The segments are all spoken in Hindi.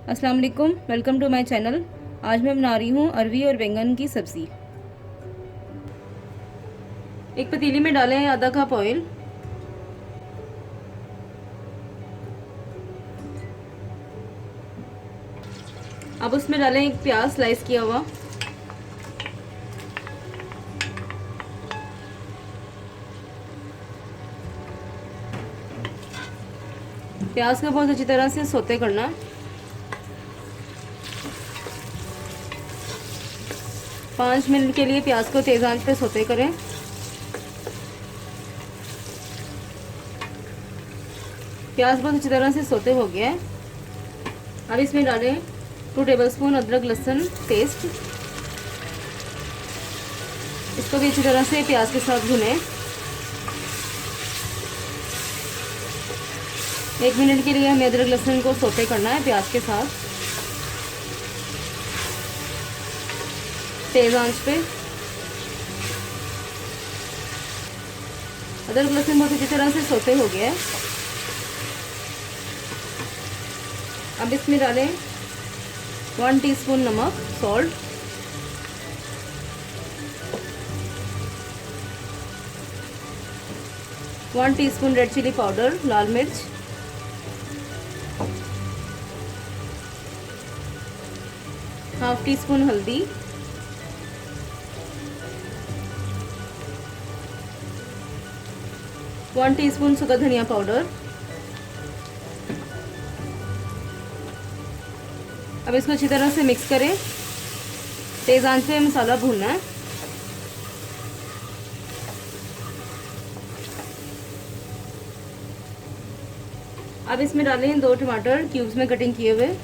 अस्सलाम वालेकुम, वेलकम टू माय चैनल। आज मैं बना रही हूँ अरवी और बैंगन की सब्ज़ी। एक पतीली में डालें आधा कप ऑयल। अब उसमें डालें एक प्याज स्लाइस किया हुआ। प्याज को बहुत अच्छी तरह से सौते करना। पाँच मिनट के लिए प्याज को तेज़ आंच पे सौते करें। प्याज बहुत अच्छी तरह से सौते हो गया है। अब इसमें डालें 2 टेबलस्पून अदरक लहसुन पेस्ट। इसको भी अच्छी तरह से प्याज के साथ भुनें। 1 मिनट के लिए हमें अदरक लहसुन को सौते करना है प्याज के साथ, तेज़ आंच पे। अदरक लहसुन बहुत अच्छी तरह से सौते हो गया है। अब इसमें डालें 1 टीस्पून नमक salt, 1 teaspoon red chilli powder लाल मिर्च, 1/2 टीस्पून हल्दी, 1 टीस्पून सूखा धनिया पाउडर। अब इसको अच्छी तरह से मिक्स करें। तेज़ आंच पे मसाला भूनना है। अब इसमें डालें 2 टमाटर क्यूब्स में कटिंग किए हुए।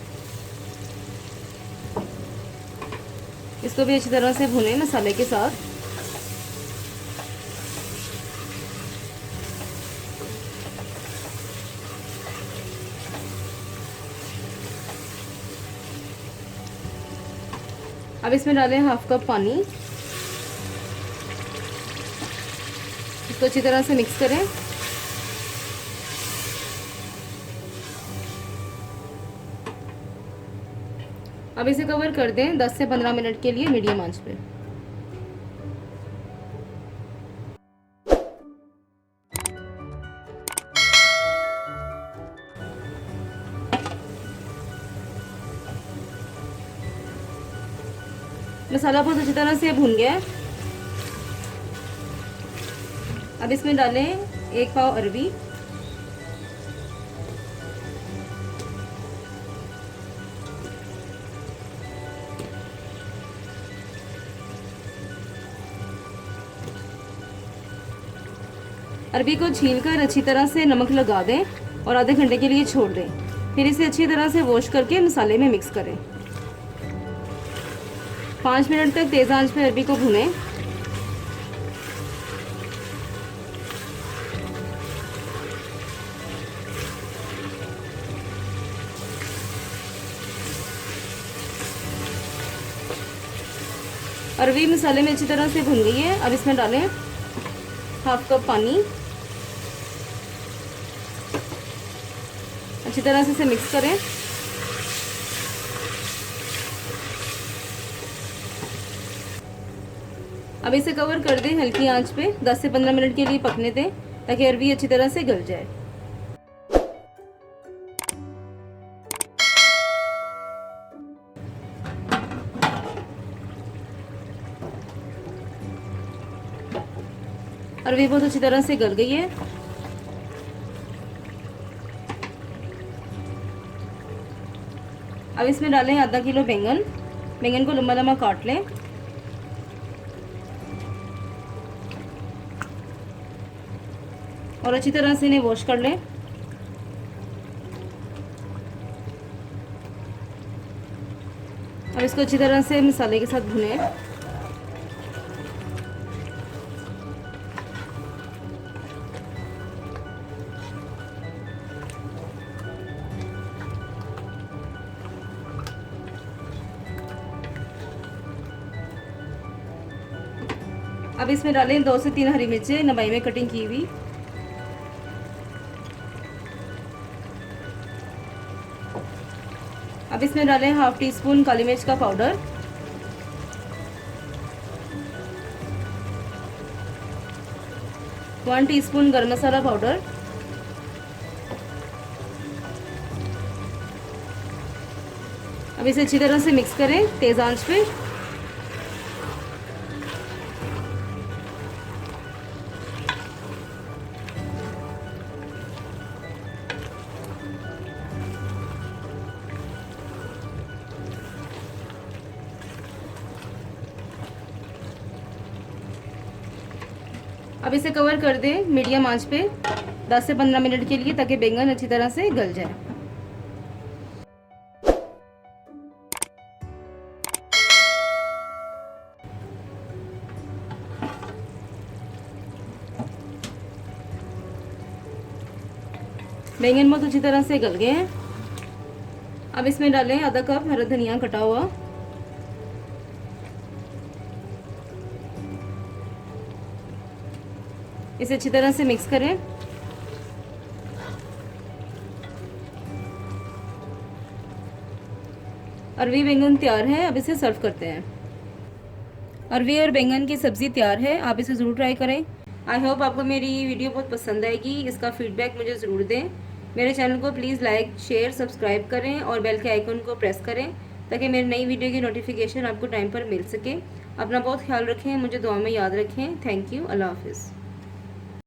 इसको भी अच्छी तरह से भूनें मसाले के साथ। अब इसमें डालें 1/2 कप पानी। इसको अच्छी तरह से मिक्स करें। अब इसे कवर कर दें 10 से 15 मिनट के लिए मीडियम आंच पे। मसाला बहुत अच्छी तरह से भून गया है। अब इसमें डालें 1 पाव अरवी, अरबी को छीलकर अच्छी तरह से नमक लगा दें और आधे घंटे के लिए छोड़ दें। फिर इसे अच्छी तरह से वॉश करके मसाले में मिक्स करें। 5 मिनट तक तेज़ आंच पे अरबी को भुनें। अरबी मसाले में अच्छी तरह से भुन गई है। अब इसमें डालें 1/2 कप पानी। अच्छी तरह से इसे मिक्स करें। अब इसे कवर कर दें हल्की आंच पे 10 से 15 मिनट के लिए पकने दें ताकि अरबी अच्छी तरह से गल जाए। अरबी बहुत अच्छी तरह से गल गई है। अब इसमें डालें आधा किलो बैंगन। बैंगन को लंबा लंबा काट लें। और अच्छी तरह से इन्हें वॉश कर लें। अब इसको अच्छी तरह से मसाले के साथ भुनें। अब इसमें डालें 2 से 3 हरी मिर्चें लंबाई में कटिंग की हुई। अब इसमें डालें हाफ टी स्पून काली मिर्च का पाउडर, वन टीस्पून गरम मसाला पाउडर, अब इसे अच्छी तरह से मिक्स करें तेज आंच पे। अब इसे कवर कर दें मीडियम आंच पे 10 से 15 मिनट के लिए, ताकि बैंगन अच्छी तरह से गल जाए। बैंगन बहुत अच्छी तरह से गल गए हैं। अब इसमें डालें आधा कप हरा धनिया कटा हुआ, इसे अच्छी तरह से मिक्स करें। अरवी बैंगन तैयार है, अब इसे सर्व करते हैं। अरवी और बैंगन की सब्ज़ी तैयार है, आप इसे ज़रूर ट्राई करें। आई होप आपको मेरी वीडियो बहुत पसंद आएगी। इसका फीडबैक मुझे ज़रूर दें। मेरे चैनल को प्लीज़ लाइक शेयर सब्सक्राइब करें और बेल के आइकन को प्रेस करें, ताकि मेरी नई वीडियो की नोटिफिकेशन आपको टाइम पर मिल सके। अपना बहुत ख्याल रखें, मुझे दुआ में याद रखें। Thank you. अल्लाह हाफिज़।